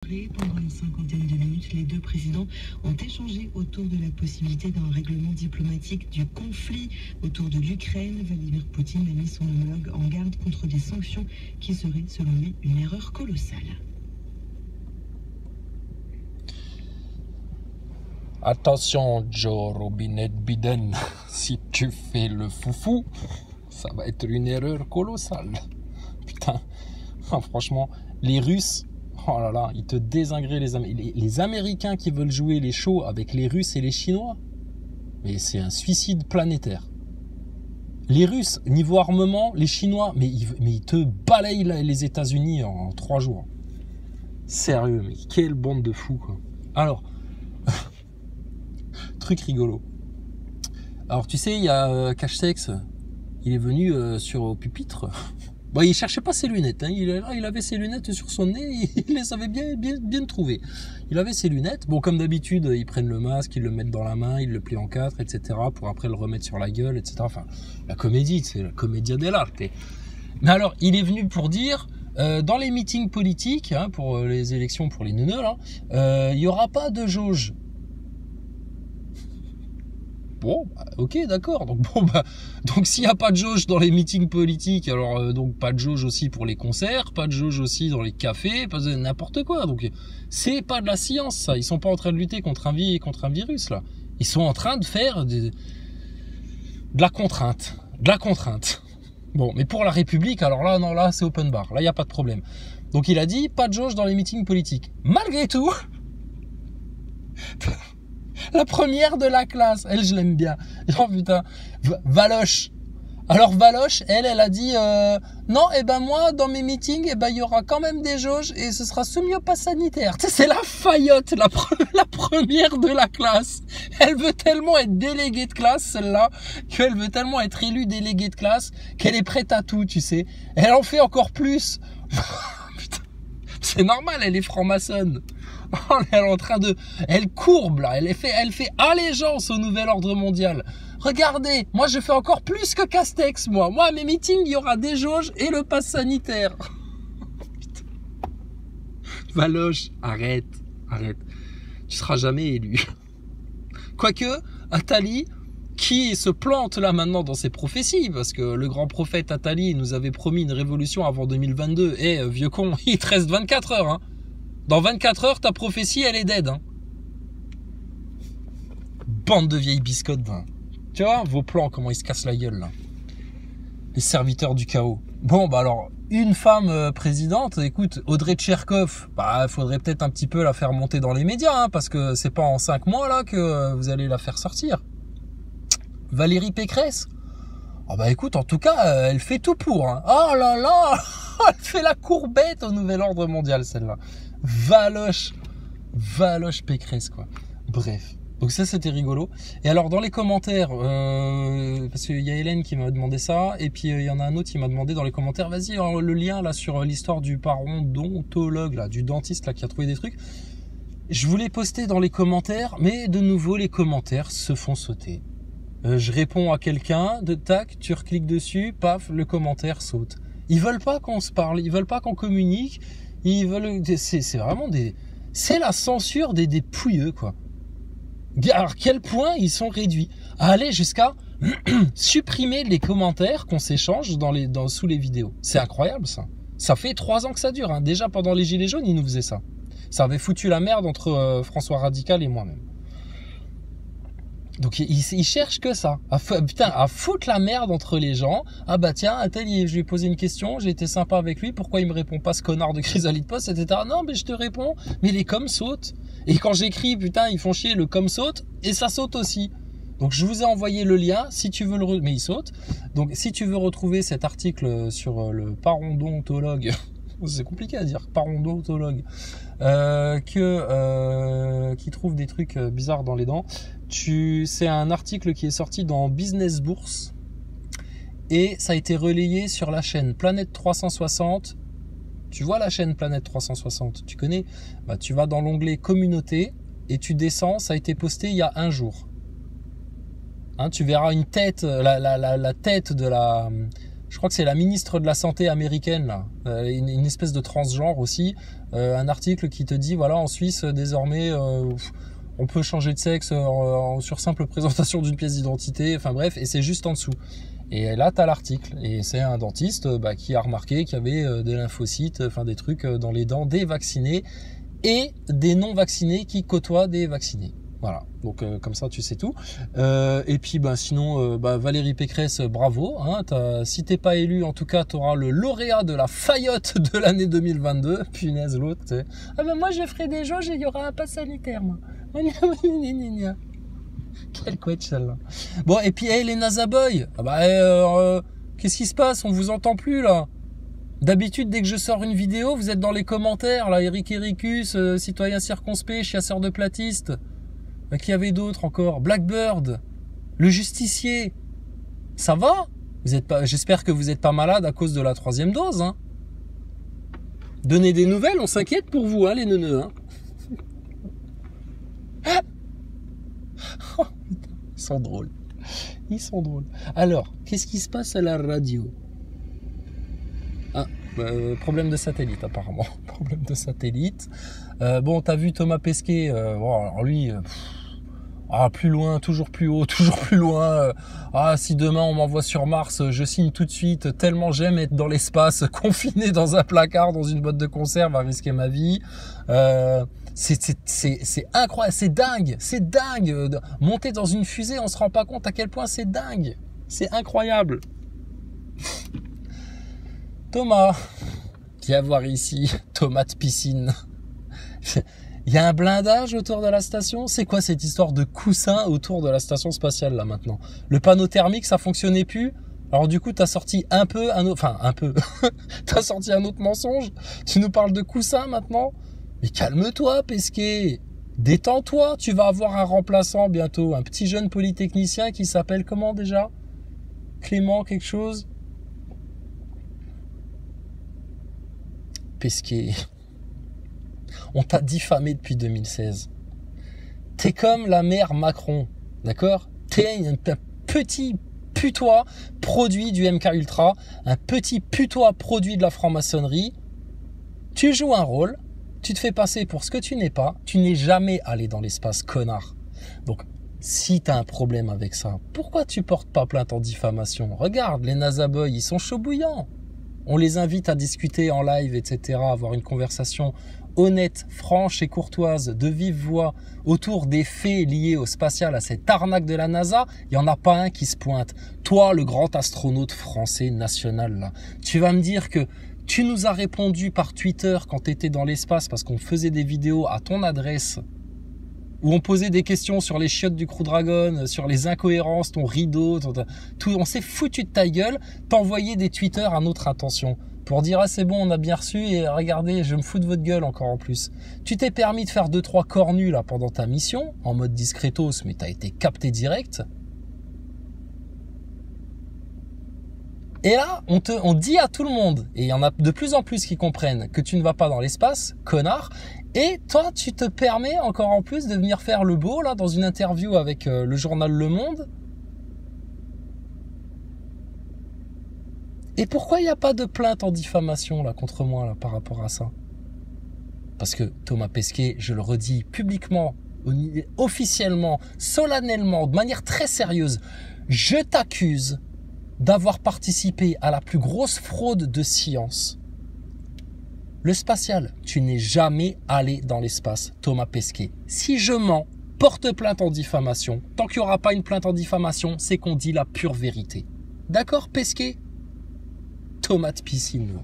Pendant une cinquantaine de minutes, les deux présidents ont échangé autour de la possibilité d'un règlement diplomatique du conflit autour de l'Ukraine. Vladimir Poutine a mis son homologue en garde contre des sanctions qui seraient, selon lui, une erreur colossale. Attention, Joe Robinet Biden, si tu fais le foufou, ça va être une erreur colossale. Putain, franchement, les Russes, oh là là, ils te désingrent les Américains qui veulent jouer les shows avec les Russes et les Chinois. Mais c'est un suicide planétaire. Les Russes, niveau armement, les Chinois, mais ils te balayent les États-Unis en 3 jours. Sérieux, mais quelle bande de fous, quoi. Alors, truc rigolo. Alors, tu sais, il y a Cachetex, il est venu au pupitre. Bon, il cherchait pas ses lunettes, hein. Il avait ses lunettes sur son nez, il les avait bien trouvées. Il avait ses lunettes. Bon, comme d'habitude, ils prennent le masque, ils le mettent dans la main, ils le plient en 4, etc. pour après le remettre sur la gueule, etc. Enfin, la comédie, c'est la commedia dell'arte. Mais alors, il est venu pour dire, dans les meetings politiques, hein, pour les élections, pour les neuneux, là, il y aura pas de jauge. Bon, bah, ok, d'accord. Donc s'il n'y a pas de jauge dans les meetings politiques, alors donc pas de jauge aussi pour les concerts, pas de jauge aussi dans les cafés, pas de n'importe quoi. Donc c'est pas de la science, ça. Ils sont pas en train de lutter contre un virus là. Ils sont en train de faire de la contrainte, Bon, mais pour la République, alors là, non, là c'est open bar. Là, il y a pas de problème. Donc il a dit pas de jauge dans les meetings politiques. Malgré tout. La première de la classe, elle, je l'aime bien. Oh putain, Valoche. Alors Valoche, elle a dit non, moi dans mes meetings, il y aura quand même des jauges et ce sera soumis au pass sanitaire. Tu sais, c'est la faillotte, la première de la classe. Elle veut tellement être déléguée de classe, celle-là, qu'elle veut tellement être élue déléguée de classe qu'elle est prête à tout, tu sais. Elle en fait encore plus. Putain, c'est normal, elle est franc-maçonne. Elle est en train elle courbe là, elle fait allégeance au nouvel ordre mondial. Regardez, moi je fais encore plus que Castex, moi à mes meetings il y aura des jauges et le pass sanitaire. Valoche, arrête, tu seras jamais élu. Quoique, Attali, qui se plante là maintenant dans ses prophéties, parce que le grand prophète Attali nous avait promis une révolution avant 2022, et vieux con, il te reste 24 heures, hein. Dans 24 heures, ta prophétie, elle est dead. Hein. Bande de vieilles biscottes. Hein. Tu vois, vos plans, comment ils se cassent la gueule, là. Les serviteurs du chaos. Bon, alors, une femme présidente, écoute, Audrey Tcherkov, faudrait peut-être un petit peu la faire monter dans les médias, hein, parce que c'est pas en 5 mois, là, que vous allez la faire sortir. Valérie Pécresse. Écoute, en tout cas, elle fait tout pour. Hein. Oh là là, elle fait la courbette au nouvel ordre mondial, celle-là. Valoche Pécresse, quoi. Bref. Donc ça, c'était rigolo. Et alors, dans les commentaires, parce qu'il y a Hélène qui m'a demandé ça, et puis il y en a un autre qui m'a demandé dans les commentaires, vas-y, le lien, là, sur l'histoire du parodontologue, là, du dentiste, là, qui a trouvé des trucs. Je voulais poster dans les commentaires, mais de nouveau, les commentaires se font sauter. Je réponds à quelqu'un, tac, tu recliques dessus, paf, le commentaire saute. Ils veulent pas qu'on se parle, ils veulent pas qu'on communique, ils veulent, c'est vraiment c'est la censure des pouilleux, quoi. Alors, quel point ils sont réduits à aller jusqu'à supprimer les commentaires qu'on s'échange sous les vidéos. C'est incroyable, ça. Ça fait 3 ans que ça dure, hein. Déjà, pendant les Gilets jaunes, ils nous faisaient ça. Ça avait foutu la merde entre François Radical et moi-même. Donc ils cherchent que ça, à foutre la merde entre les gens. Ah bah tiens, Attel, je lui ai posé une question, j'ai été sympa avec lui, pourquoi il me répond pas, ce connard de Chrysalide Post, etc. Non mais je te réponds, mais les coms sautent. Et quand j'écris, ils font chier, le com saute, et ça saute aussi. Donc je vous ai envoyé le lien, si tu veux mais il saute. Donc si tu veux retrouver cet article sur le parodontologue, c'est compliqué à dire, parodontologue, qui trouve des trucs bizarres dans les dents. C'est un article qui est sorti dans Business Bourse et ça a été relayé sur la chaîne Planète 360. Tu vois la chaîne Planète 360, tu connais? Tu vas dans l'onglet Communauté et tu descends, ça a été posté il y a 1 jour. Hein, tu verras une tête, la tête de je crois que c'est la ministre de la Santé américaine, là, une espèce de transgenre aussi, un article qui te dit, voilà, en Suisse, désormais, on peut changer de sexe sur simple présentation d'une pièce d'identité, enfin bref, et c'est juste en dessous. Et là, tu as l'article, et c'est un dentiste qui a remarqué qu'il y avait des lymphocytes, enfin des trucs dans les dents des vaccinés, et des non-vaccinés qui côtoient des vaccinés. Voilà, donc comme ça tu sais tout. Et puis sinon, Valérie Pécresse, bravo. Hein, si t'es pas élu, en tout cas, t'auras le lauréat de la Fayotte de l'année 2022. Punaise, l'autre, tu sais. Ah moi je ferai des jauges et il y aura un pass sanitaire, moi. Quelle couette celle-là. Bon, et puis les NASA Boys. Qu'est-ce qui se passe? On vous entend plus là. D'habitude, dès que je sors une vidéo, vous êtes dans les commentaires, là, Eric Ericus, citoyen circonspect, chasseur de platistes. Qui y avait d'autres encore? Blackbird, le justicier. Ça va? J'espère que vous n'êtes pas malade à cause de la 3e dose. Hein. Donnez des nouvelles, on s'inquiète pour vous, hein, les neuneux. Hein. Oh, putain, ils sont drôles. Ils sont drôles. Alors, qu'est-ce qui se passe à la radio? Problème de satellite apparemment. Problème de satellite. T'as vu Thomas Pesquet. Alors lui... plus loin, toujours plus haut, toujours plus loin. Si demain on m'envoie sur Mars, je signe tout de suite. Tellement j'aime être dans l'espace, confiné dans un placard, dans une boîte de conserve, à risquer ma vie. C'est incroyable, c'est dingue. Monter dans une fusée, on se rend pas compte à quel point c'est dingue. C'est incroyable. Thomas, viens voir ici, tomate piscine. Il y a un blindage autour de la station. C'est quoi cette histoire de coussin autour de la station spatiale là maintenant? Le panneau thermique, ça fonctionnait plus. Alors du coup, t'as sorti un peu. T'as sorti un autre mensonge. Tu nous parles de coussin maintenant? Mais calme-toi, Pesquet. Détends-toi. Tu vas avoir un remplaçant bientôt, un petit jeune polytechnicien qui s'appelle comment déjà? Clément quelque chose? Pesquet. On t'a diffamé depuis 2016. T'es comme la mère Macron, d'accord? T'es un petit putois produit du MK Ultra, un petit putois produit de la franc-maçonnerie. Tu joues un rôle, tu te fais passer pour ce que tu n'es pas, tu n'es jamais allé dans l'espace, connard. Donc, si t'as un problème avec ça, pourquoi tu portes pas plainte en diffamation? Regarde, les NASA Boys, ils sont chauds bouillants. On les invite à discuter en live, etc., à avoir une conversation honnête, franche et courtoise, de vive voix, autour des faits liés au spatial, à cette arnaque de la NASA. Il n'y en a pas un qui se pointe. Toi, le grand astronaute français national, là, tu vas me dire que tu nous as répondu par Twitter quand tu étais dans l'espace parce qu'on faisait des vidéos à ton adresse où on posait des questions sur les chiottes du Crew Dragon, sur les incohérences, ton rideau, tout, on s'est foutu de ta gueule, t'envoyer des tweeters à notre intention pour dire c'est bon, on a bien reçu et regardez, je me fous de votre gueule encore en plus. Tu t'es permis de faire 2-3 cornus là pendant ta mission en mode discretos, mais t'as été capté direct. Et là, on dit à tout le monde, et il y en a de plus en plus qui comprennent que tu ne vas pas dans l'espace, connard. Et toi, tu te permets encore en plus de venir faire le beau là dans une interview avec le journal Le Monde. Et pourquoi il n'y a pas de plainte en diffamation là contre moi là par rapport à ça? Parce que Thomas Pesquet, je le redis publiquement, officiellement, solennellement, de manière très sérieuse, je t'accuse d'avoir participé à la plus grosse fraude de science. Le spatial, tu n'es jamais allé dans l'espace, Thomas Pesquet. Si je mens, porte plainte en diffamation. Tant qu'il n'y aura pas une plainte en diffamation, c'est qu'on dit la pure vérité. D'accord, Pesquet? Tomate piscine.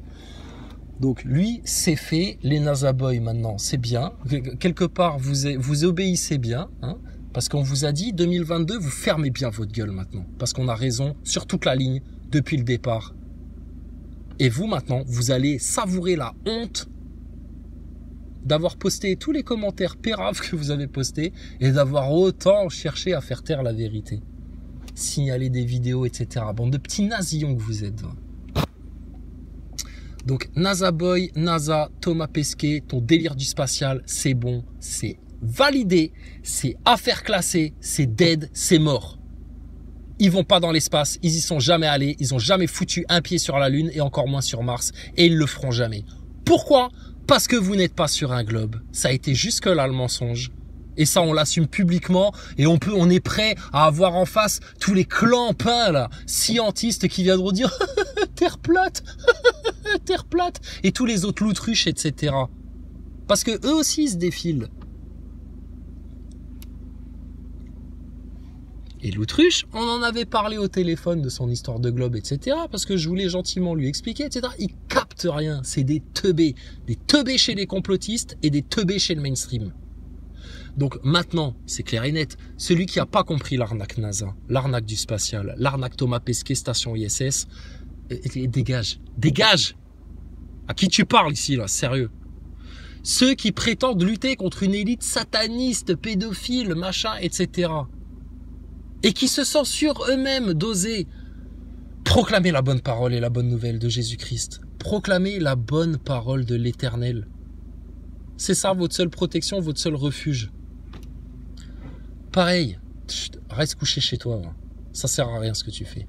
Donc lui, c'est fait. Les NASA Boys maintenant, c'est bien. Quelque part, vous obéissez bien, hein, parce qu'on vous a dit 2022, vous fermez bien votre gueule maintenant, parce qu'on a raison sur toute la ligne depuis le départ. Et vous maintenant, vous allez savourer la honte d'avoir posté tous les commentaires péraves que vous avez postés et d'avoir autant cherché à faire taire la vérité. Signaler des vidéos, etc. Bande de petits nasillons que vous êtes. Donc NASA Boy, NASA, Thomas Pesquet, ton délire du spatial, c'est bon, c'est validé, c'est affaire classée, c'est dead, c'est mort. Ils vont pas dans l'espace, ils y sont jamais allés, ils ont jamais foutu un pied sur la Lune et encore moins sur Mars et ils le feront jamais. Pourquoi? Parce que vous n'êtes pas sur un globe. Ça a été jusque-là le mensonge. Et ça, on l'assume publiquement et on est prêt à avoir en face tous les clampins, là, scientistes qui viendront dire Terre plate, Terre plate, et tous les autres loutruches, etc. Parce que eux aussi, ils se défilent. Et l'autruche, on en avait parlé au téléphone de son histoire de globe, etc. Parce que je voulais gentiment lui expliquer, etc. Il capte rien. C'est des teubés. Des teubés chez les complotistes et des teubés chez le mainstream. Donc maintenant, c'est clair et net. Celui qui n'a pas compris l'arnaque NASA, l'arnaque du spatial, l'arnaque Thomas Pesquet, station ISS, dégage. Dégage! À qui tu parles ici, là? Sérieux. Ceux qui prétendent lutter contre une élite sataniste, pédophile, machin, etc. Et qui se censurent eux-mêmes d'oser proclamer la bonne parole et la bonne nouvelle de Jésus-Christ. Proclamer la bonne parole de l'Éternel. C'est ça votre seule protection, votre seul refuge. Pareil, reste couché chez toi. Ça sert à rien ce que tu fais.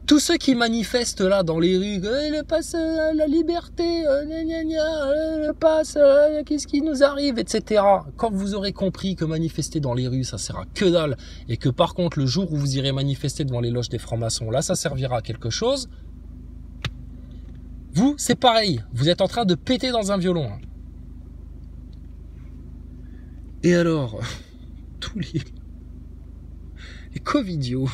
Tous ceux qui manifestent là dans les rues, le passe la liberté, le passe, qu'est-ce qui nous arrive, etc. Quand vous aurez compris que manifester dans les rues, ça sert à que dalle, et que par contre le jour où vous irez manifester devant les loges des francs-maçons, là ça servira à quelque chose, vous, c'est pareil, vous êtes en train de péter dans un violon. Et alors, tous les covidios,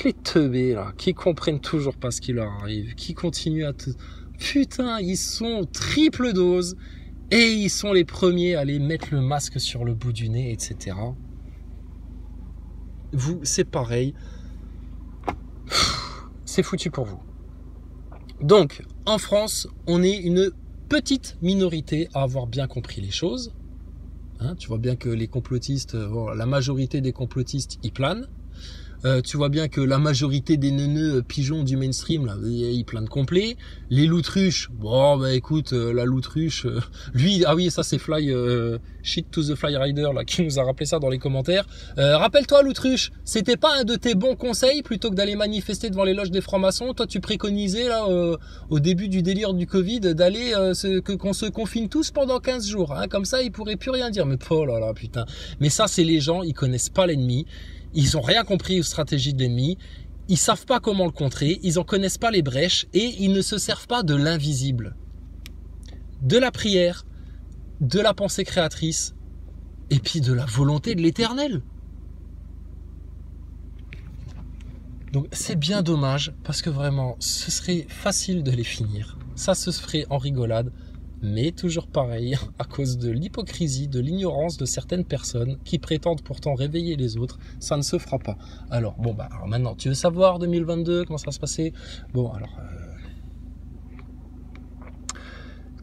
les teubés là, qui comprennent toujours pas ce qui leur arrive, qui continuent à Putain, ils sont triple dose et ils sont les premiers à aller mettre le masque sur le bout du nez, etc. Vous, c'est pareil. C'est foutu pour vous. Donc, en France, on est une petite minorité à avoir bien compris les choses. Hein, tu vois bien que les complotistes, la majorité des complotistes, ils planent. Tu vois bien que la majorité des neuneux pigeons du mainstream, là, ils planent complet. Les loutruches, bon, bah écoute, la loutruche, lui, ah oui, ça c'est Fly, Shit to the Fly Rider, là, qui nous a rappelé ça dans les commentaires. Rappelle-toi, l'autruche, c'était pas un de tes bons conseils, plutôt que d'aller manifester devant les loges des francs-maçons, toi tu préconisais, là, au début du délire du Covid, d'aller, qu'on se confine tous pendant 15 jours, hein, comme ça, ils pourraient plus rien dire. Mais oh là là, putain. Mais ça, c'est les gens, ils connaissent pas l'ennemi. Ils ont rien compris aux stratégies de l'ennemi, ils savent pas comment le contrer, ils en connaissent pas les brèches et ils ne se servent pas de l'invisible. De la prière, de la pensée créatrice et puis de la volonté de l'Éternel. Donc c'est bien dommage parce que vraiment ce serait facile de les finir. Ça se ferait en rigolade. Mais toujours pareil, à cause de l'hypocrisie, de l'ignorance de certaines personnes qui prétendent pourtant réveiller les autres, ça ne se fera pas. Alors, bon, bah, alors maintenant, tu veux savoir 2022, comment ça va se passer? Bon, alors,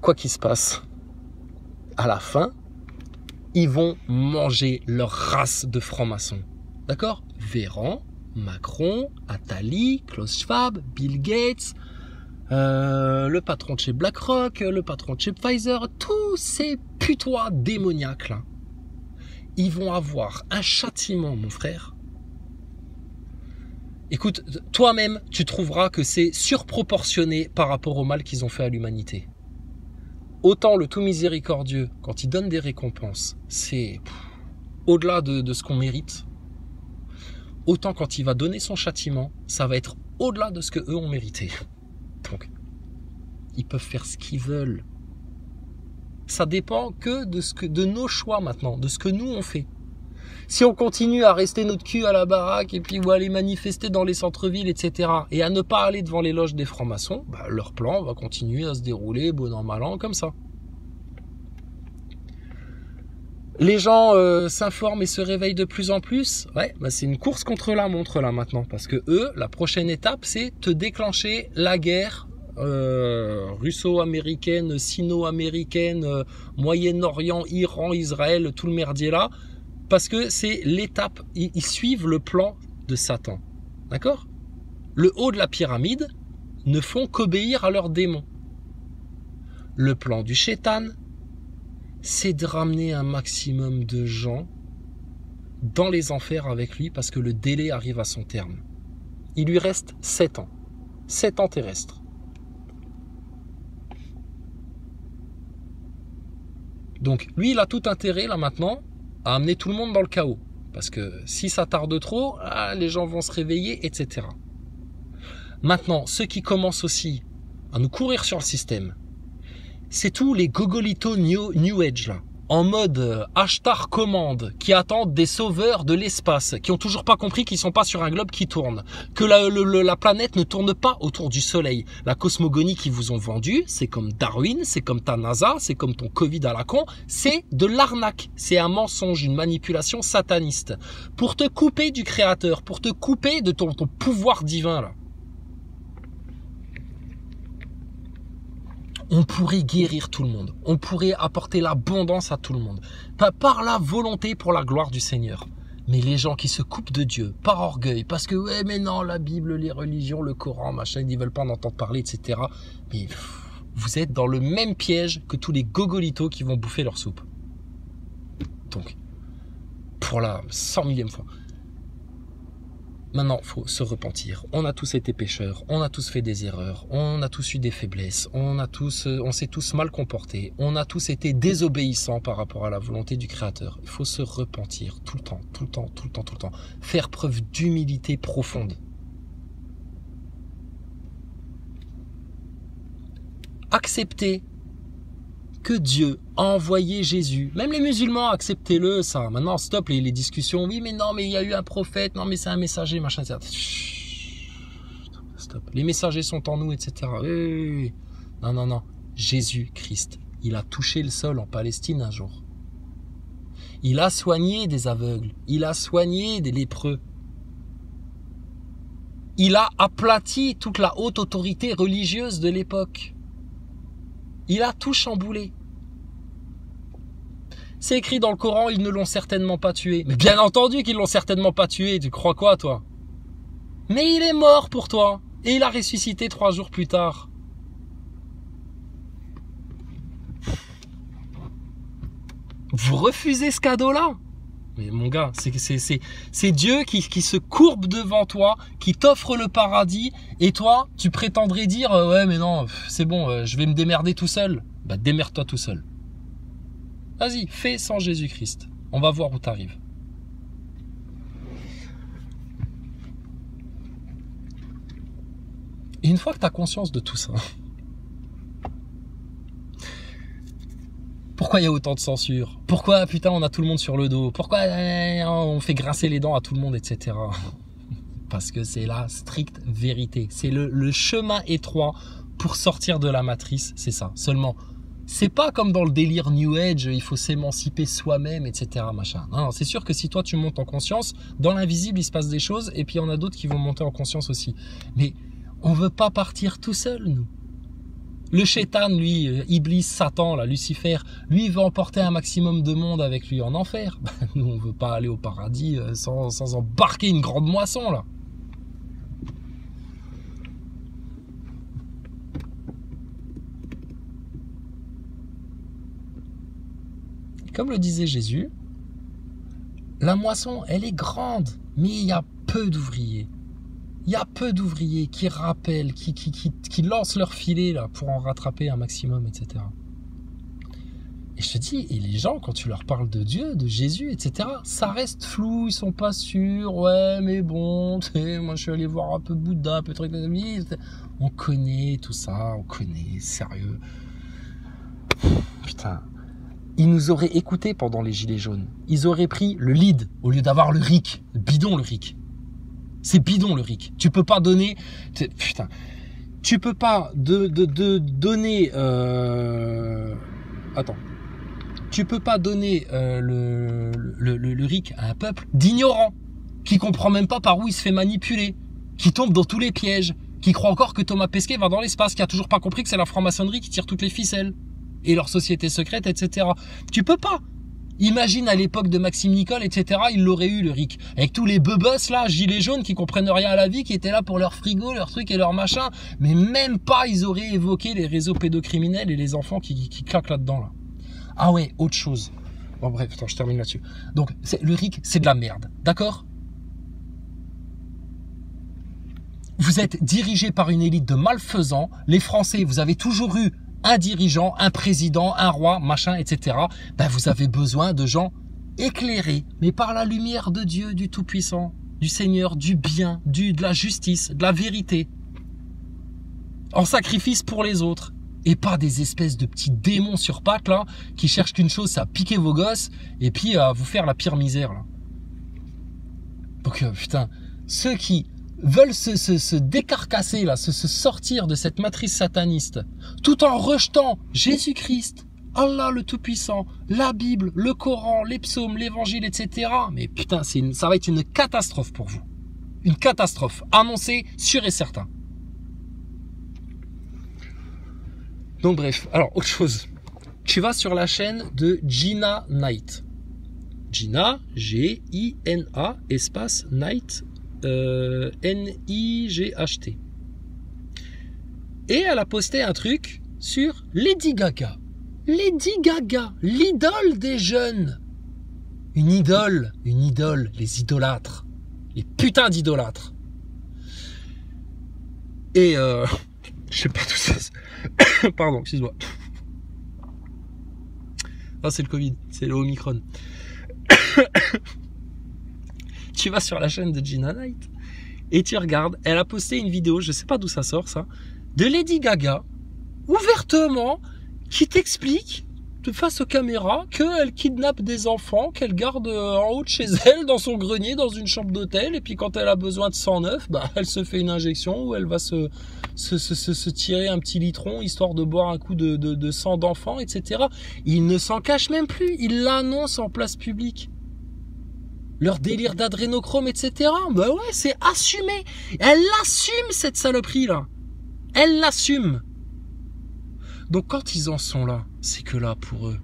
quoi qu'il se passe, à la fin, ils vont manger leur race de francs-maçons. D'accord? Véran, Macron, Attali, Klaus Schwab, Bill Gates, le patron de chez BlackRock, le patron de chez Pfizer, tous ces putois démoniaques là, ils vont avoir un châtiment, mon frère. Écoute, toi-même, tu trouveras que c'est surproportionné par rapport au mal qu'ils ont fait à l'humanité. Autant le tout miséricordieux, quand il donne des récompenses, c'est au-delà de ce qu'on mérite. Autant quand il va donner son châtiment, ça va être au-delà de ce que eux ont mérité. Donc, ils peuvent faire ce qu'ils veulent. Ça dépend que de nos choix maintenant, de ce que nous on fait. Si on continue à rester notre cul à la baraque et puis ou aller manifester dans les centres-villes, etc. et à ne pas aller devant les loges des francs-maçons, bah, leur plan va continuer à se dérouler bon an mal an comme ça. Les gens s'informent et se réveillent de plus en plus. Ouais, bah c'est une course contre la montre là maintenant. Parce que eux, la prochaine étape, c'est te déclencher la guerre russo-américaine, sino-américaine, Moyen-Orient, Iran, Israël, tout le merdier là. Parce que c'est l'étape, ils suivent le plan de Satan. D'accord? Le haut de la pyramide ne font qu'obéir à leurs démons. Le plan du Shaitan, c'est de ramener un maximum de gens dans les enfers avec lui parce que le délai arrive à son terme. Il lui reste 7 ans. 7 ans terrestres. Donc, lui, il a tout intérêt, là, maintenant, à amener tout le monde dans le chaos. Parce que si ça tarde trop, les gens vont se réveiller, etc. Maintenant, ceux qui commencent aussi à nous courir sur le système, c'est tous les gogolitos New Age, là, en mode hashtag commande, qui attendent des sauveurs de l'espace, qui ont toujours pas compris qu'ils sont pas sur un globe qui tourne, que la planète ne tourne pas autour du soleil. La cosmogonie qu'ils vous ont vendue, c'est comme Darwin, c'est comme ta NASA, c'est comme ton Covid à la con, c'est de l'arnaque, c'est un mensonge, une manipulation sataniste, pour te couper du créateur, pour te couper de ton pouvoir divin, là. On pourrait guérir tout le monde. On pourrait apporter l'abondance à tout le monde. Par la volonté pour la gloire du Seigneur. Mais les gens qui se coupent de Dieu, par orgueil, parce que, ouais, mais non, la Bible, les religions, le Coran, machin, ils ne veulent pas en entendre parler, etc. Mais vous êtes dans le même piège que tous les gogolitos qui vont bouffer leur soupe. Donc, pour la 100 millième fois. Maintenant, il faut se repentir. On a tous été pécheurs, on a tous fait des erreurs, on a tous eu des faiblesses, on s'est tous mal comportés, on a tous été désobéissants par rapport à la volonté du Créateur. Il faut se repentir tout le temps, tout le temps, tout le temps, tout le temps. Faire preuve d'humilité profonde. Accepter que Dieu a envoyé Jésus. Même les musulmans, acceptez-le, ça. Maintenant, stop les discussions. Oui, mais non, mais il y a eu un prophète. Non, mais c'est un messager, machin, etc. Stop. Les messagers sont en nous, etc. Oui. Non, non, non. Jésus-Christ, il a touché le sol en Palestine un jour. Il a soigné des aveugles. Il a soigné des lépreux. Il a aplati toute la haute autorité religieuse de l'époque. Il a tout chamboulé. C'est écrit dans le Coran, ils ne l'ont certainement pas tué. Mais bien entendu qu'ils l'ont certainement pas tué, tu crois quoi toi? Mais il est mort pour toi. Et il a ressuscité 3 jours plus tard. Vous refusez ce cadeau-là? Mais mon gars, c'est Dieu qui se courbe devant toi, qui t'offre le paradis, et toi, tu prétendrais dire ouais mais non, c'est bon, je vais me démerder tout seul. Bah démerde-toi tout seul. Vas-y, fais sans Jésus-Christ. On va voir où t'arrives. Et une fois que tu as conscience de tout ça, pourquoi il y a autant de censure? Pourquoi, putain, on a tout le monde sur le dos? Pourquoi on fait grincer les dents à tout le monde, etc. Parce que c'est la stricte vérité. C'est le chemin étroit pour sortir de la matrice, c'est ça. Seulement, c'est pas comme dans le délire New Age, il faut s'émanciper soi-même, etc. Machin. Non, c'est sûr que si toi tu montes en conscience, dans l'invisible il se passe des choses, et puis il y en a d'autres qui vont monter en conscience aussi. Mais on veut pas partir tout seul, nous. Le Shaitan, lui, Iblis, Satan, là, Lucifer, lui, il veut emporter un maximum de monde avec lui en enfer. Nous, on veut pas aller au paradis sans embarquer une grande moisson, là. Comme le disait Jésus, la moisson, elle est grande, mais il y a peu d'ouvriers. Il y a peu d'ouvriers qui rappellent, qui lancent leur filet là, pour en rattraper un maximum, etc. Et je te dis, et les gens, quand tu leur parles de Dieu, de Jésus, etc., ça reste flou, ils sont pas sûrs, ouais, mais bon, tu sais, moi je suis allé voir un peu Bouddha, un peu truc, on connaît tout ça, on connaît, sérieux. Putain. Ils nous auraient écoutés pendant les Gilets jaunes. Ils auraient pris le lead au lieu d'avoir le RIC. Bidon le RIC. C'est bidon le RIC. Tu peux pas donner... Putain. Tu peux pas donner... Attends. Tu peux pas donner le RIC à un peuple d'ignorants, qui comprend même pas par où il se fait manipuler, qui tombe dans tous les pièges, qui croit encore que Thomas Pesquet va dans l'espace, qui a toujours pas compris que c'est la franc-maçonnerie qui tire toutes les ficelles. Et leur société secrète, etc. Tu peux pas. Imagine à l'époque de Maxime Nicole, etc. Il l'aurait eu, le RIC. Avec tous les bebos là, gilets jaunes, qui comprennent rien à la vie, qui étaient là pour leur frigo, leur truc et leur machin. Mais même pas, ils auraient évoqué les réseaux pédocriminels et les enfants qui claquent là-dedans, là. Ah ouais, autre chose. Bon bref, attends, je termine là-dessus. Donc, le RIC, c'est de la merde, d'accord? Vous êtes dirigé par une élite de malfaisants. Les Français, vous avez toujours eu un dirigeant, un président, un roi, machin, etc. Ben, vous avez besoin de gens éclairés, mais par la lumière de Dieu, du Tout-Puissant, du Seigneur, du bien, de la justice, de la vérité. En sacrifice pour les autres. Et pas des espèces de petits démons sur pattes, là, qui cherchent qu'une chose, c'est à piquer vos gosses, et puis à vous faire la pire misère, là. Donc, putain, ceux qui veulent se décarcasser, là, se sortir de cette matrice sataniste, tout en rejetant Jésus-Christ, Allah le Tout-Puissant, la Bible, le Coran, les psaumes, l'évangile, etc. Mais putain, ça va être une catastrophe pour vous. Une catastrophe, annoncée, sûr et certain. Donc bref, alors autre chose. Tu vas sur la chaîne de Gina Knight. Gina, G-I-N-A, espace Knight, N-I-G-H-T. Et elle a posté un truc sur Lady Gaga. Lady Gaga, l'idole des jeunes. Une idole, les idolâtres. Les putains d'idolâtres. Et je sais pas tout ça. Pardon, excuse-moi. Ah, c'est le Covid, c'est le Omicron. Tu vas sur la chaîne de Gina Knight et tu regardes, elle a posté une vidéo, je sais pas d'où ça sort ça, de Lady Gaga, ouvertement, qui t'explique face aux caméras qu'elle kidnappe des enfants, qu'elle garde en haut de chez elle, dans son grenier, dans une chambre d'hôtel, et puis quand elle a besoin de sang neuf, bah, elle se fait une injection où elle va se tirer un petit litron, histoire de boire un coup de sang d'enfant, etc. Ils ne s'en cachent même plus, ils l'annoncent en place publique. Leur délire d'adrénochrome, etc. Bah ouais, c'est assumé. Elle assume cette saloperie-là. Elle l'assume. Donc quand ils en sont là, c'est que là, pour eux,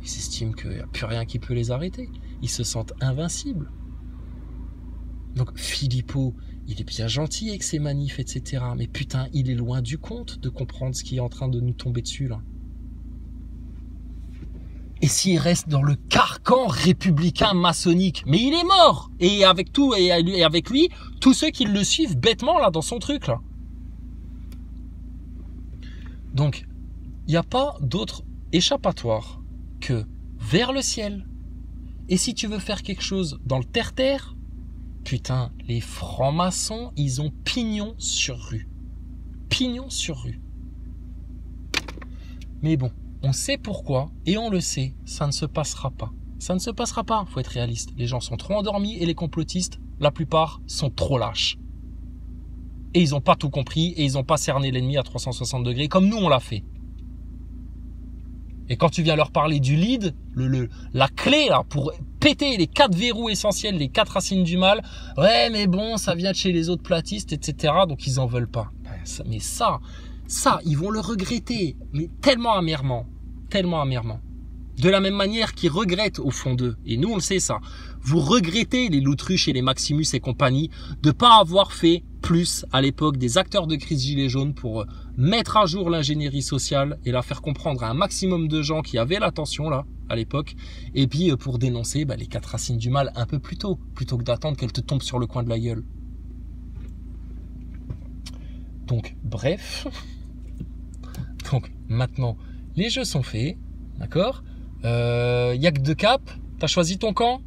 ils estiment qu'il n'y a plus rien qui peut les arrêter. Ils se sentent invincibles. Donc Philippot, il est bien gentil avec ses manifs, etc. Mais putain, il est loin du compte de comprendre ce qui est en train de nous tomber dessus, là. Et s'il reste dans le carcan républicain maçonnique, mais il est mort. Et avec tout, et avec lui, tous ceux qui le suivent bêtement, là, dans son truc, là. Donc, il n'y a pas d'autre échappatoire que vers le ciel. Et si tu veux faire quelque chose dans le terre-terre, putain, les francs-maçons, ils ont pignon sur rue. Pignon sur rue. Mais bon, on sait pourquoi, et on le sait, ça ne se passera pas. Ça ne se passera pas, faut être réaliste. Les gens sont trop endormis et les complotistes, la plupart, sont trop lâches. Et ils n'ont pas tout compris et ils n'ont pas cerné l'ennemi à 360 degrés comme nous on l'a fait. Et quand tu viens leur parler du lead, la clé là pour péter les 4 verrous essentiels, les 4 racines du mal, ouais mais bon ça vient de chez les autres platistes, etc. Donc ils en veulent pas. Mais ça, ils vont le regretter, mais tellement amèrement, tellement amèrement. De la même manière qu'ils regrettent au fond d'eux, et nous on le sait ça, vous regrettez les Loutruche et les Maximus et compagnie de pas avoir fait plus à l'époque des acteurs de crise gilets jaunes pour mettre à jour l'ingénierie sociale et la faire comprendre à un maximum de gens qui avaient l'attention là à l'époque, et puis pour dénoncer les 4 racines du mal un peu plus tôt, plutôt que d'attendre qu'elles te tombent sur le coin de la gueule. Donc bref, donc maintenant les jeux sont faits, d'accord. Y a que 2 caps, t'as choisi ton camp,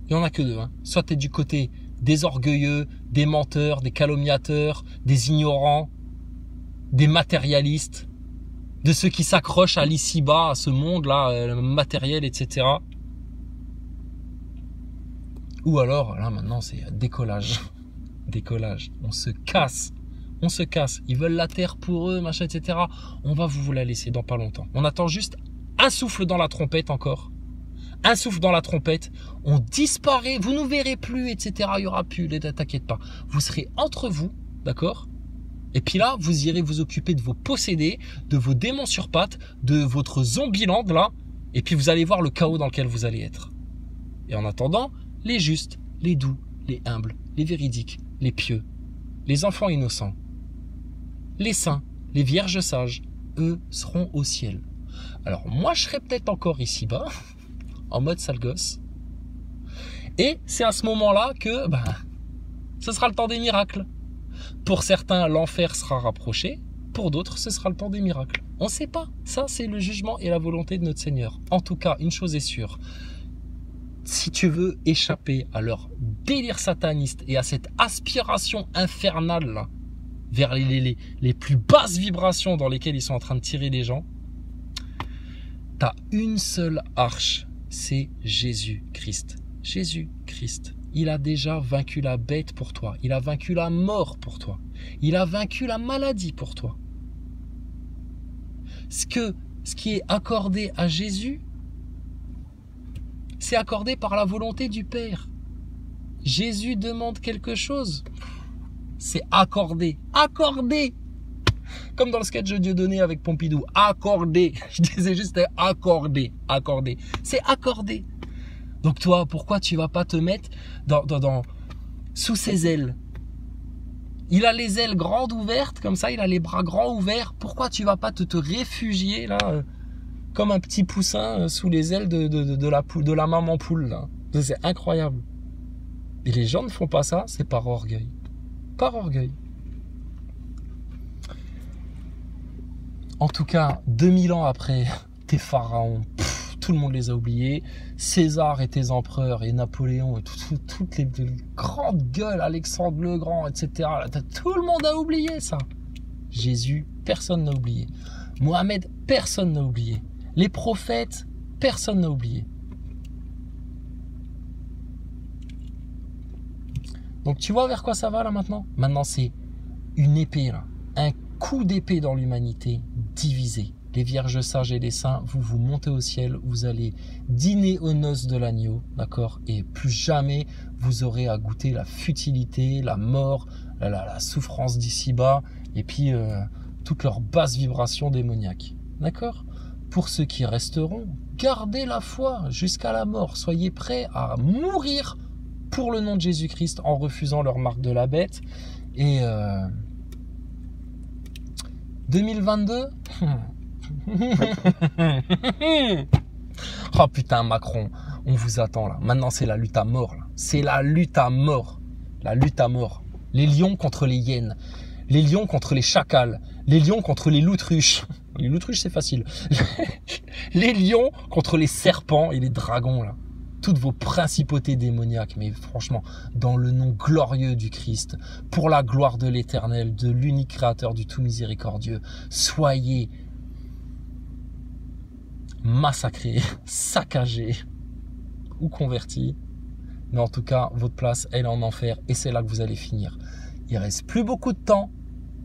il y en a que 2, hein. Soit t'es du côté des orgueilleux, des menteurs, des calomniateurs, des ignorants, des matérialistes, de ceux qui s'accrochent à l'ici-bas, à ce monde-là, matériel, etc. Ou alors, là maintenant c'est décollage, décollage, on se casse. Ils veulent la terre pour eux, machin, etc. On va vous la laisser dans pas longtemps. On attend juste un souffle dans la trompette encore. Un souffle dans la trompette. On disparaît. Vous nous verrez plus, etc. Il y aura plus. T'inquiète pas. Vous serez entre vous, d'accord? Et puis là, vous irez vous occuper de vos possédés, de vos démons sur pattes, de votre zombieland là. Et puis vous allez voir le chaos dans lequel vous allez être. Et en attendant, les justes, les doux, les humbles, les véridiques, les pieux, les enfants innocents, les saints, les vierges sages, eux seront au ciel. Alors moi je serai peut-être encore ici-bas, en mode sale gosse. Et c'est à ce moment-là que ce sera le temps des miracles. Pour certains, l'enfer sera rapproché. Pour d'autres, ce sera le temps des miracles. On ne sait pas. Ça, c'est le jugement et la volonté de notre Seigneur. En tout cas, une chose est sûre. Si tu veux échapper à leur délire sataniste et à cette aspiration infernale là, vers les plus basses vibrations dans lesquelles ils sont en train de tirer les gens, tu as une seule arche, c'est Jésus-Christ. Jésus-Christ. Il a déjà vaincu la bête pour toi. Il a vaincu la mort pour toi. Il a vaincu la maladie pour toi. Ce qui est accordé à Jésus, c'est accordé par la volonté du Père. Jésus demande quelque chose, c'est accordé. Accordé. Comme dans le sketch de Dieudonné avec Pompidou. Accordé. Je disais juste accordé. Accordé. C'est accordé. Donc toi, pourquoi tu vas pas te mettre sous ses ailes? Il a les ailes grandes ouvertes, comme ça, il a les bras grands ouverts. Pourquoi tu vas pas te réfugier là, comme un petit poussin sous les ailes de la maman poule là? C'est incroyable. Et les gens ne font pas ça, c'est par orgueil. Par orgueil. En tout cas, 2000 ans après, tes pharaons, tout le monde les a oubliés. César et tes empereurs et Napoléon et toutes les grandes gueules, Alexandre le Grand, etc. Tout le monde a oublié ça. Jésus, personne n'a oublié. Mohamed, personne n'a oublié. Les prophètes, personne n'a oublié. Donc tu vois vers quoi ça va là maintenant? Maintenant c'est une épée là, un coup d'épée dans l'humanité divisée. Les vierges sages et les saints, vous montez au ciel, vous allez dîner aux noces de l'agneau, d'accord? Et plus jamais vous aurez à goûter la futilité, la mort, la souffrance d'ici-bas, et puis toutes leurs basses vibrations démoniaques, d'accord? Pour ceux qui resteront, gardez la foi jusqu'à la mort, soyez prêts à mourir pour le nom de Jésus-Christ en refusant leur marque de la bête. Et 2022 oh putain, Macron, on vous attend là. Maintenant c'est la lutte à mort là. C'est la lutte à mort. La lutte à mort. Les lions contre les hyènes. Les lions contre les chacals. Les lions contre les loutruches. Les loutruches c'est facile. Les lions contre les serpents et les dragons là. Toutes vos principautés démoniaques, mais franchement, dans le nom glorieux du Christ, pour la gloire de l'Éternel, de l'unique Créateur du tout miséricordieux, soyez massacrés, saccagés ou convertis. Mais en tout cas, votre place, elle est en enfer et c'est là que vous allez finir. Il reste plus beaucoup de temps.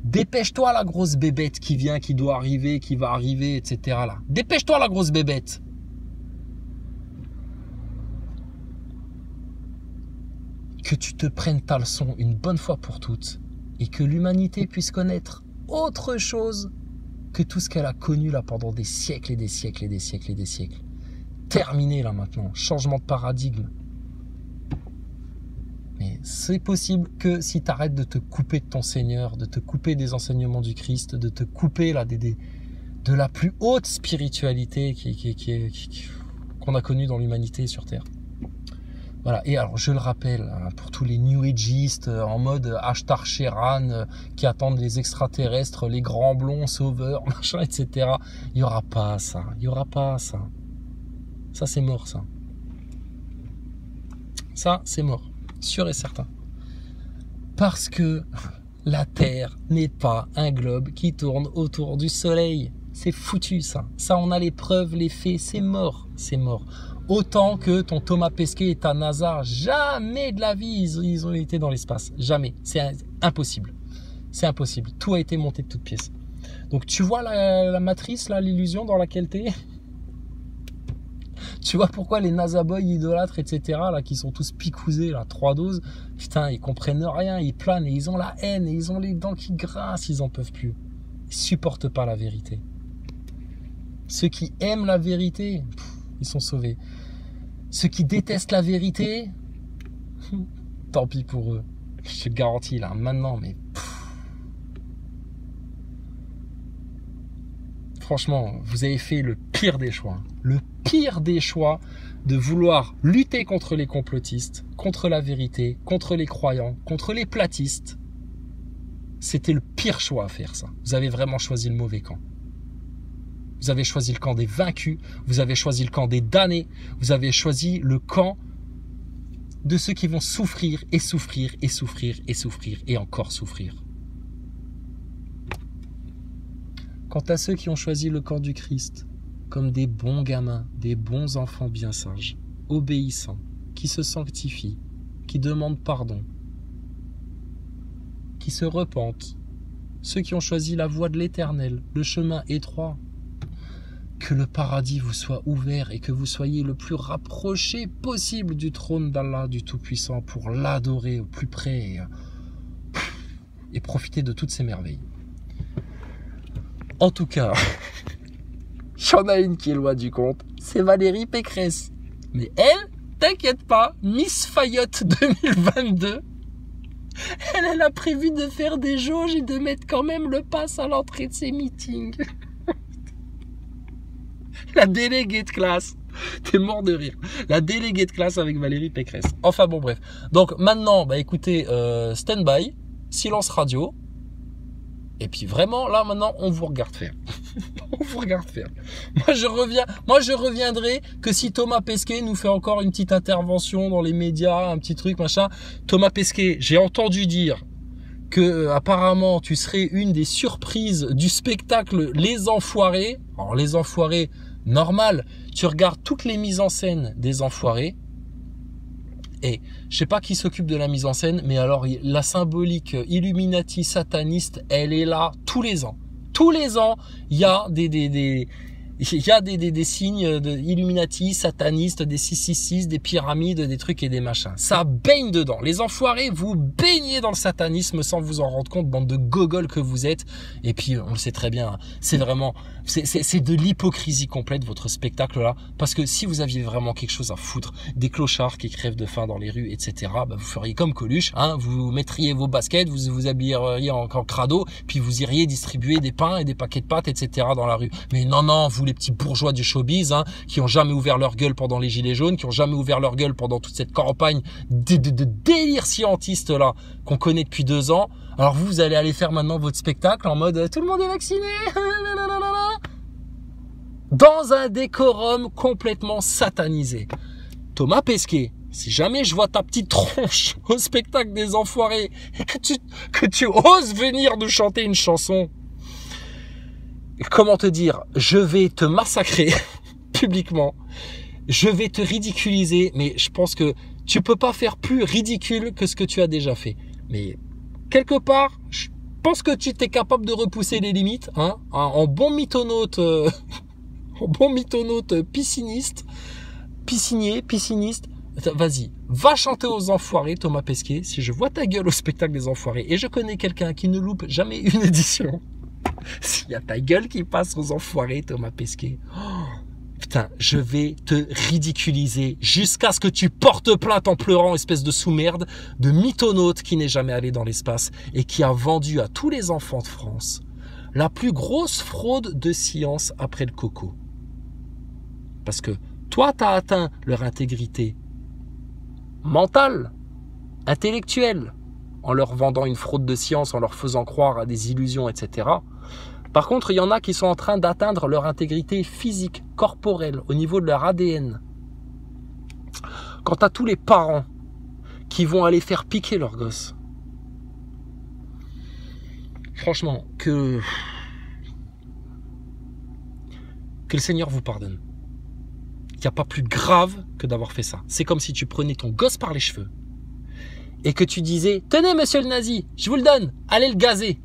Dépêche-toi la grosse bébête qui vient, qui doit arriver, qui va arriver, etc. là. Dépêche-toi la grosse bébête. Que tu te prennes ta leçon une bonne fois pour toutes et que l'humanité puisse connaître autre chose que tout ce qu'elle a connu là pendant des siècles et des siècles et des siècles et des siècles. Terminé là maintenant, changement de paradigme. Mais c'est possible que si tu arrêtes de te couper de ton Seigneur, de te couper des enseignements du Christ, de te couper là de la plus haute spiritualité qu'on a connue dans l'humanité sur Terre. Voilà, et alors je le rappelle, pour tous les New Ageistes en mode Ashtar Sheran qui attendent les extraterrestres, les grands blonds sauveurs, machin, etc. Il n'y aura pas ça, il n'y aura pas ça. Ça c'est mort ça. Ça c'est mort, sûr et certain. Parce que la Terre n'est pas un globe qui tourne autour du Soleil. C'est foutu ça. Ça on a les preuves, les faits, c'est mort, c'est mort. Autant que ton Thomas Pesquet et ta NASA, jamais de la vie ils ont été dans l'espace. Jamais. C'est impossible. C'est impossible. Tout a été monté de toutes pièces. Donc tu vois la matrice, là, l'illusion dans laquelle tu es. Tu vois pourquoi les NASA boys idolâtres, etc., là, qui sont tous picousés, là, 3 doses, putain, ils comprennent rien, ils planent et ils ont la haine et ils ont les dents qui grincent, ils en peuvent plus. Ils supportent pas la vérité. Ceux qui aiment la vérité, ils sont sauvés. Ceux qui détestent la vérité, tant pis pour eux. Je te garantis là, maintenant, mais franchement, vous avez fait le pire des choix. Le pire des choix de vouloir lutter contre les complotistes, contre la vérité, contre les croyants, contre les platistes. C'était le pire choix à faire, ça. Vous avez vraiment choisi le mauvais camp. Vous avez choisi le camp des vaincus, vous avez choisi le camp des damnés, vous avez choisi le camp de ceux qui vont souffrir et souffrir et souffrir et souffrir et encore souffrir. Quant à ceux qui ont choisi le camp du Christ, comme des bons gamins, des bons enfants bien sages, obéissants, qui se sanctifient, qui demandent pardon, qui se repentent, ceux qui ont choisi la voie de l'Éternel, le chemin étroit, que le paradis vous soit ouvert et que vous soyez le plus rapproché possible du trône d'Allah, du Tout-Puissant, pour l'adorer au plus près et profiter de toutes ces merveilles. En tout cas, il y en a une qui est loin du compte, c'est Valérie Pécresse. Mais elle, t'inquiète pas, Miss Fayotte 2022, elle a prévu de faire des jauges et de mettre quand même le pass à l'entrée de ses meetings. La déléguée de classe. T'es mort de rire. La déléguée de classe avec Valérie Pécresse. Enfin bon, bref. Donc maintenant, bah écoutez, stand-by, silence radio. Et puis vraiment, là maintenant, on vous regarde faire. On vous regarde faire. Moi je reviendrai que si Thomas Pesquet nous fait encore une petite intervention dans les médias, un petit truc, machin. Thomas Pesquet, j'ai entendu dire que apparemment tu serais une des surprises du spectacle Les Enfoirés. Alors Les Enfoirés, normal, tu regardes toutes les mises en scène des Enfoirés. Et je sais pas qui s'occupe de la mise en scène, mais alors la symbolique Illuminati sataniste, elle est là tous les ans. Tous les ans, il y a des signes de Illuminati, satanistes, des 666, des pyramides, des trucs et des machins. Ça baigne dedans. Les Enfoirés, vous baignez dans le satanisme sans vous en rendre compte, bande de gogoles que vous êtes. Et puis, on le sait très bien, c'est vraiment, c'est de l'hypocrisie complète, votre spectacle là. Parce que si vous aviez vraiment quelque chose à foutre, des clochards qui crèvent de faim dans les rues, etc., bah, vous feriez comme Coluche, hein, vous mettriez vos baskets, vous vous habilleriez en crado, puis vous iriez distribuer des pains et des paquets de pâtes, etc., dans la rue. Mais non, vous les petits bourgeois du showbiz, hein, qui ont jamais ouvert leur gueule pendant les Gilets jaunes, qui ont jamais ouvert leur gueule pendant toute cette campagne de délire scientiste là, qu'on connaît depuis 2 ans. Alors vous allez aller faire maintenant votre spectacle en mode tout le monde est vacciné, dans un décorum complètement satanisé. Thomas Pesquet, si jamais je vois ta petite tronche au spectacle des Enfoirés et que tu oses venir nous chanter une chanson, comment te dire, je vais te massacrer publiquement, je vais te ridiculiser, mais je pense que tu peux pas faire plus ridicule que ce que tu as déjà fait. Mais quelque part, je pense que tu t'es capable de repousser les limites, hein, en bon mythonaute, pisciniste, pisciniste. Vas-y, va chanter aux Enfoirés, Thomas Pesquet. Si je vois ta gueule au spectacle des Enfoirés, et je connais quelqu'un qui ne loupe jamais une édition, s'il y a ta gueule qui passe aux Enfoirés, Thomas Pesquet, putain, je vais te ridiculiser jusqu'à ce que tu portes plainte en pleurant, espèce de sous-merde, de mythonaute qui n'est jamais allé dans l'espace et qui a vendu à tous les enfants de France la plus grosse fraude de science après le coco. Parce que toi, t'as atteint leur intégrité mentale, intellectuelle, en leur vendant une fraude de science, en leur faisant croire à des illusions, etc. Par contre, il y en a qui sont en train d'atteindre leur intégrité physique, corporelle, au niveau de leur ADN. Quant à tous les parents qui vont aller faire piquer leurs gosses, franchement, que le Seigneur vous pardonne. Il n'y a pas plus grave que d'avoir fait ça. C'est comme si tu prenais ton gosse par les cheveux et que tu disais « Tenez, monsieur le nazi, je vous le donne, allez le gazer ».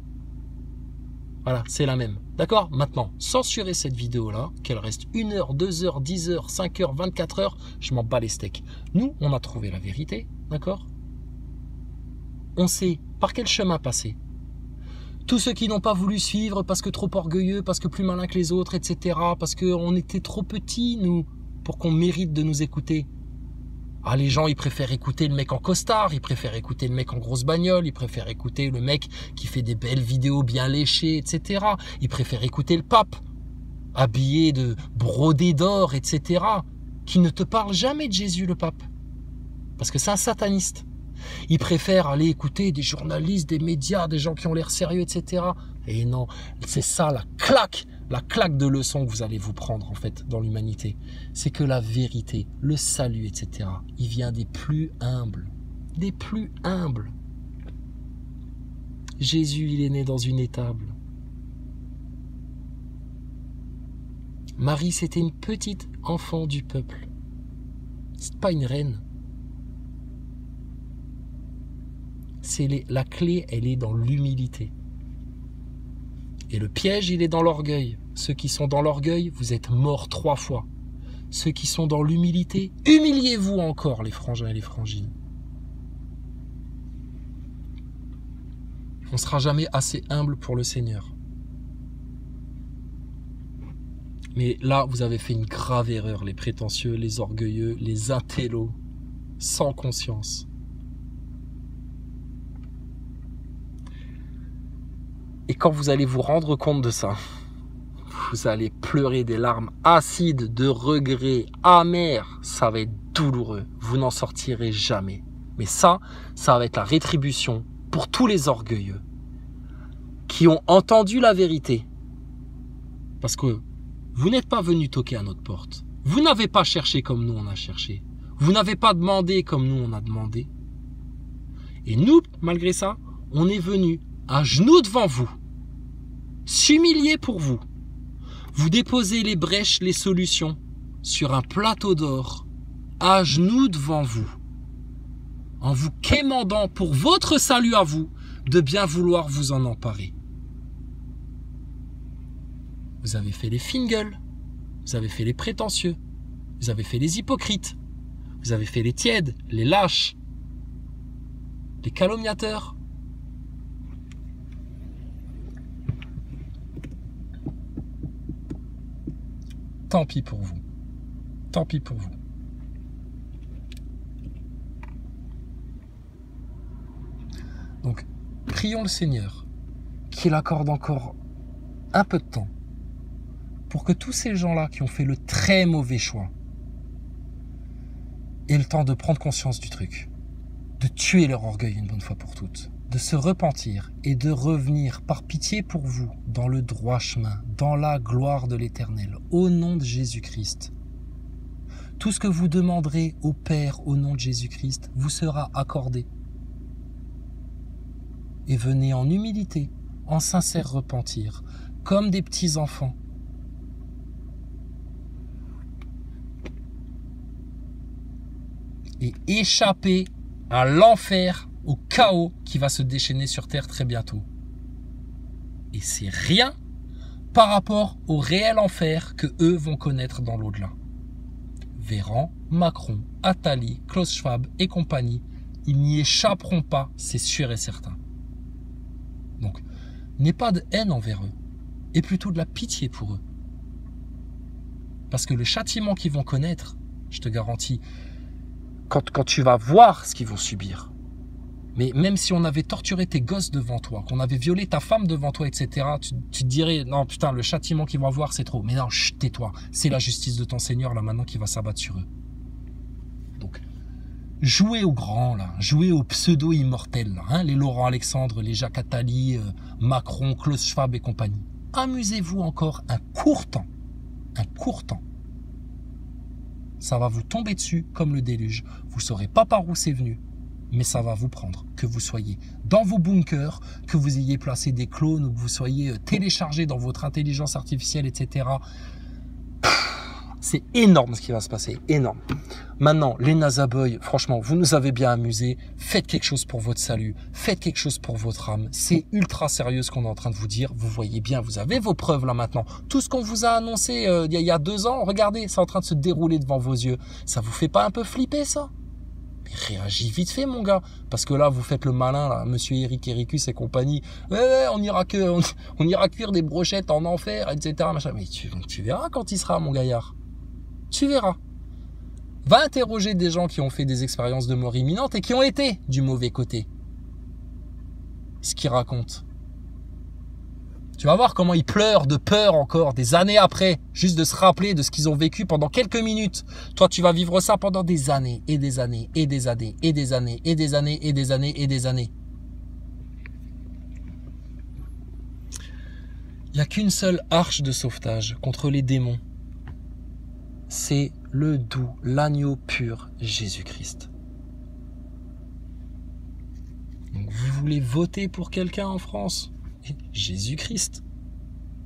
Voilà, c'est la même. D'accord? Maintenant, censurez cette vidéo-là, qu'elle reste 1 heure, 2 heures, 10 heures, 5 heures, 24 heures, je m'en bats les steaks. Nous, on a trouvé la vérité, d'accord? On sait par quel chemin passer. Tous ceux qui n'ont pas voulu suivre parce que trop orgueilleux, parce que plus malin que les autres, etc., parce qu'on était trop petits, nous, pour qu'on mérite de nous écouter. Ah, les gens, ils préfèrent écouter le mec en costard, ils préfèrent écouter le mec en grosse bagnole, ils préfèrent écouter le mec qui fait des belles vidéos bien léchées, etc. Ils préfèrent écouter le pape. habillés de brodés d'or, etc., qui ne te parlent jamais de Jésus, le pape. Parce que c'est un sataniste. Il préfère aller écouter des journalistes, des médias, des gens qui ont l'air sérieux, etc. Et non, c'est ça la claque de leçon que vous allez vous prendre en fait dans l'humanité. C'est que la vérité, le salut, etc., il vient des plus humbles. Des plus humbles. Jésus, il est né dans une étable. Marie, c'était une petite enfant du peuple. C'est pas une reine. La clé, elle est dans l'humilité. Et le piège, il est dans l'orgueil. Ceux qui sont dans l'orgueil, vous êtes morts 3 fois. Ceux qui sont dans l'humilité, humiliez-vous encore, les frangins et les frangines. On ne sera jamais assez humble pour le Seigneur. Mais là, vous avez fait une grave erreur, les prétentieux, les orgueilleux, les intellos, sans conscience. Et quand vous allez vous rendre compte de ça, vous allez pleurer des larmes acides, de regrets, amers. Ça va être douloureux. Vous n'en sortirez jamais. Mais ça va être la rétribution pour tous les orgueilleux qui ont entendu la vérité. Parce que vous n'êtes pas venus toquer à notre porte. Vous n'avez pas cherché comme nous on a cherché. Vous n'avez pas demandé comme nous on a demandé. Et nous, malgré ça, on est venus à genoux devant vous, s'humilier pour vous. Vous déposez les brèches, les solutions sur un plateau d'or, à genoux devant vous, en vous quémandant pour votre salut à vous, de bien vouloir vous en emparer. Vous avez fait les fines gueules, vous avez fait les prétentieux, vous avez fait les hypocrites, vous avez fait les tièdes, les lâches, les calomniateurs. Tant pis pour vous. Tant pis pour vous. Donc, prions le Seigneur qu'il accorde encore un peu de temps pour que tous ces gens-là qui ont fait le très mauvais choix aient le temps de prendre conscience du truc, de tuer leur orgueil une bonne fois pour toutes, de se repentir et de revenir par pitié pour vous dans le droit chemin, dans la gloire de l'Éternel, au nom de Jésus-Christ. Tout ce que vous demanderez au Père au nom de Jésus-Christ vous sera accordé. Et venez en humilité, en sincère repentir, comme des petits enfants. Et échappez à l'enfer, au chaos qui va se déchaîner sur terre très bientôt. Et c'est rien par rapport au réel enfer que eux vont connaître dans l'au-delà. Véran, Macron, Attali, Klaus Schwab et compagnie, ils n'y échapperont pas, c'est sûr et certain. Donc, n'aie pas de haine envers eux, et plutôt de la pitié pour eux. Parce que le châtiment qu'ils vont connaître, je te garantis, quand tu vas voir ce qu'ils vont subir, mais même si on avait torturé tes gosses devant toi, qu'on avait violé ta femme devant toi, etc., tu te dirais, non putain, le châtiment qu'ils vont avoir, c'est trop. Mais non, chut, tais-toi, c'est la justice de ton Seigneur, là, maintenant, qui va s'abattre sur eux. Donc, jouez aux grands, là, jouez aux pseudo-immortels, là, hein, les Laurent Alexandre, les Jacques Attali, Macron, Klaus Schwab et compagnie. Amusez-vous encore un court temps. Un court temps. Ça va vous tomber dessus comme le déluge. Vous ne saurez pas par où c'est venu, mais ça va vous prendre. Que vous soyez dans vos bunkers, que vous ayez placé des clones ou que vous soyez téléchargé dans votre intelligence artificielle, etc. C'est énorme ce qui va se passer, énorme. Maintenant, les Nazaboys, franchement, vous nous avez bien amusés. Faites quelque chose pour votre salut, faites quelque chose pour votre âme. C'est ultra sérieux ce qu'on est en train de vous dire. Vous voyez bien, vous avez vos preuves là maintenant. Tout ce qu'on vous a annoncé il y a 2 ans, regardez, c'est en train de se dérouler devant vos yeux. Ça vous fait pas un peu flipper ça ? Mais réagis vite fait mon gars, parce que là vous faites le malin là, monsieur Eric Ericus et compagnie. Ouais, on ira cuire des brochettes en enfer, etc. Machin. Mais tu verras quand il sera mon gaillard. Tu verras. Va interroger des gens qui ont fait des expériences de mort imminente et qui ont été du mauvais côté. Ce qu'ils racontent. Tu vas voir comment ils pleurent de peur encore, des années après, juste de se rappeler de ce qu'ils ont vécu pendant quelques minutes. Toi, tu vas vivre ça pendant des années, et des années, et des années, et des années, et des années, et des années, et des années. Il n'y a qu'une seule arche de sauvetage contre les démons. C'est le doux, l'agneau pur, Jésus-Christ. Donc, vous voulez voter pour quelqu'un en France ? Jésus-Christ.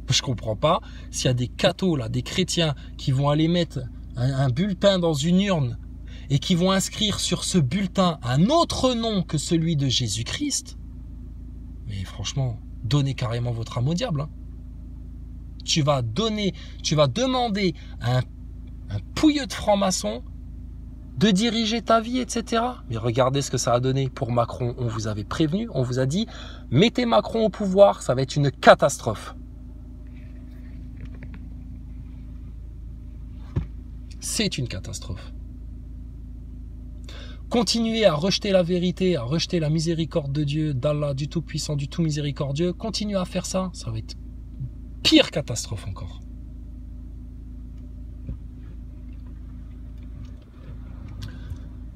Je comprends pas s'il y a des cathos là, des chrétiens qui vont aller mettre un bulletin dans une urne et qui vont inscrire sur ce bulletin un autre nom que celui de Jésus-Christ. Mais franchement, donnez carrément votre âme au diable. Hein. Tu vas demander à un pouilleux de franc-maçon de diriger ta vie, etc. Mais regardez ce que ça a donné pour Macron. On vous avait prévenu, on vous a dit, mettez Macron au pouvoir, ça va être une catastrophe. C'est une catastrophe. Continuez à rejeter la vérité, à rejeter la miséricorde de Dieu, d'Allah, du Tout-Puissant, du Tout-Miséricordieux. Continuez à faire ça, ça va être pire catastrophe encore.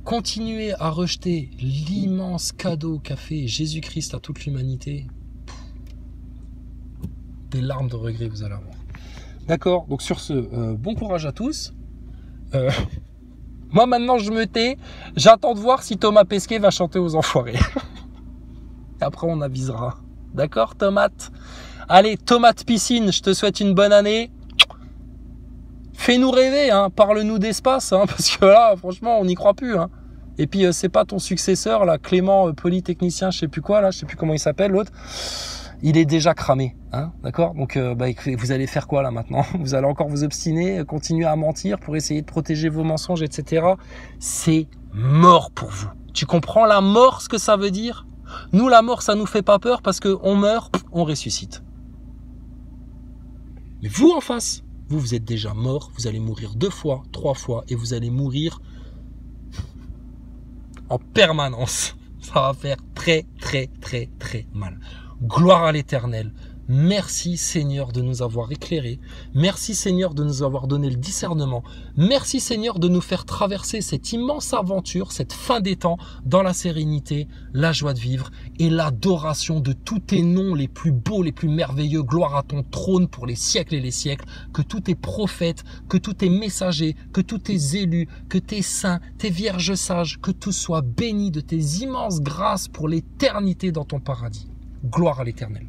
Continuez à rejeter l'immense cadeau qu'a fait Jésus-Christ à toute l'humanité. Des larmes de regret vous allez avoir. D'accord, donc sur ce, bon courage à tous. Moi maintenant je me tais, j'attends de voir si Thomas Pesquet va chanter aux enfoirés. Après on avisera. D'accord, tomate? Allez, tomate piscine, je te souhaite une bonne année. Fais-nous rêver, hein, parle-nous d'espace, hein, parce que là, franchement, on n'y croit plus. Hein. Et puis, c'est pas ton successeur, là, Clément, polytechnicien, je sais plus quoi, là, je sais plus comment il s'appelle, l'autre. Il est déjà cramé, hein, d'accord? Donc, vous allez faire quoi, là, maintenant? Vous allez encore vous obstiner, continuer à mentir pour essayer de protéger vos mensonges, etc. C'est mort pour vous. Tu comprends la mort, ce que ça veut dire? Nous, la mort, ça nous fait pas peur parce que on meurt, on ressuscite. Mais vous, en face, vous êtes déjà mort, vous allez mourir 2 fois, 3 fois, et vous allez mourir en permanence. Ça va faire très, très, très, très mal. Gloire à l'Éternel. Merci Seigneur de nous avoir éclairés. Merci Seigneur de nous avoir donné le discernement. Merci Seigneur de nous faire traverser cette immense aventure, cette fin des temps, dans la sérénité, la joie de vivre et l'adoration de tous tes noms les plus beaux, les plus merveilleux. Gloire à ton trône pour les siècles et les siècles. Que tous tes prophètes, que tous tes messagers, que tous tes élus, que tes saints, tes vierges sages, que tout soit béni de tes immenses grâces pour l'éternité dans ton paradis. Gloire à l'Éternel.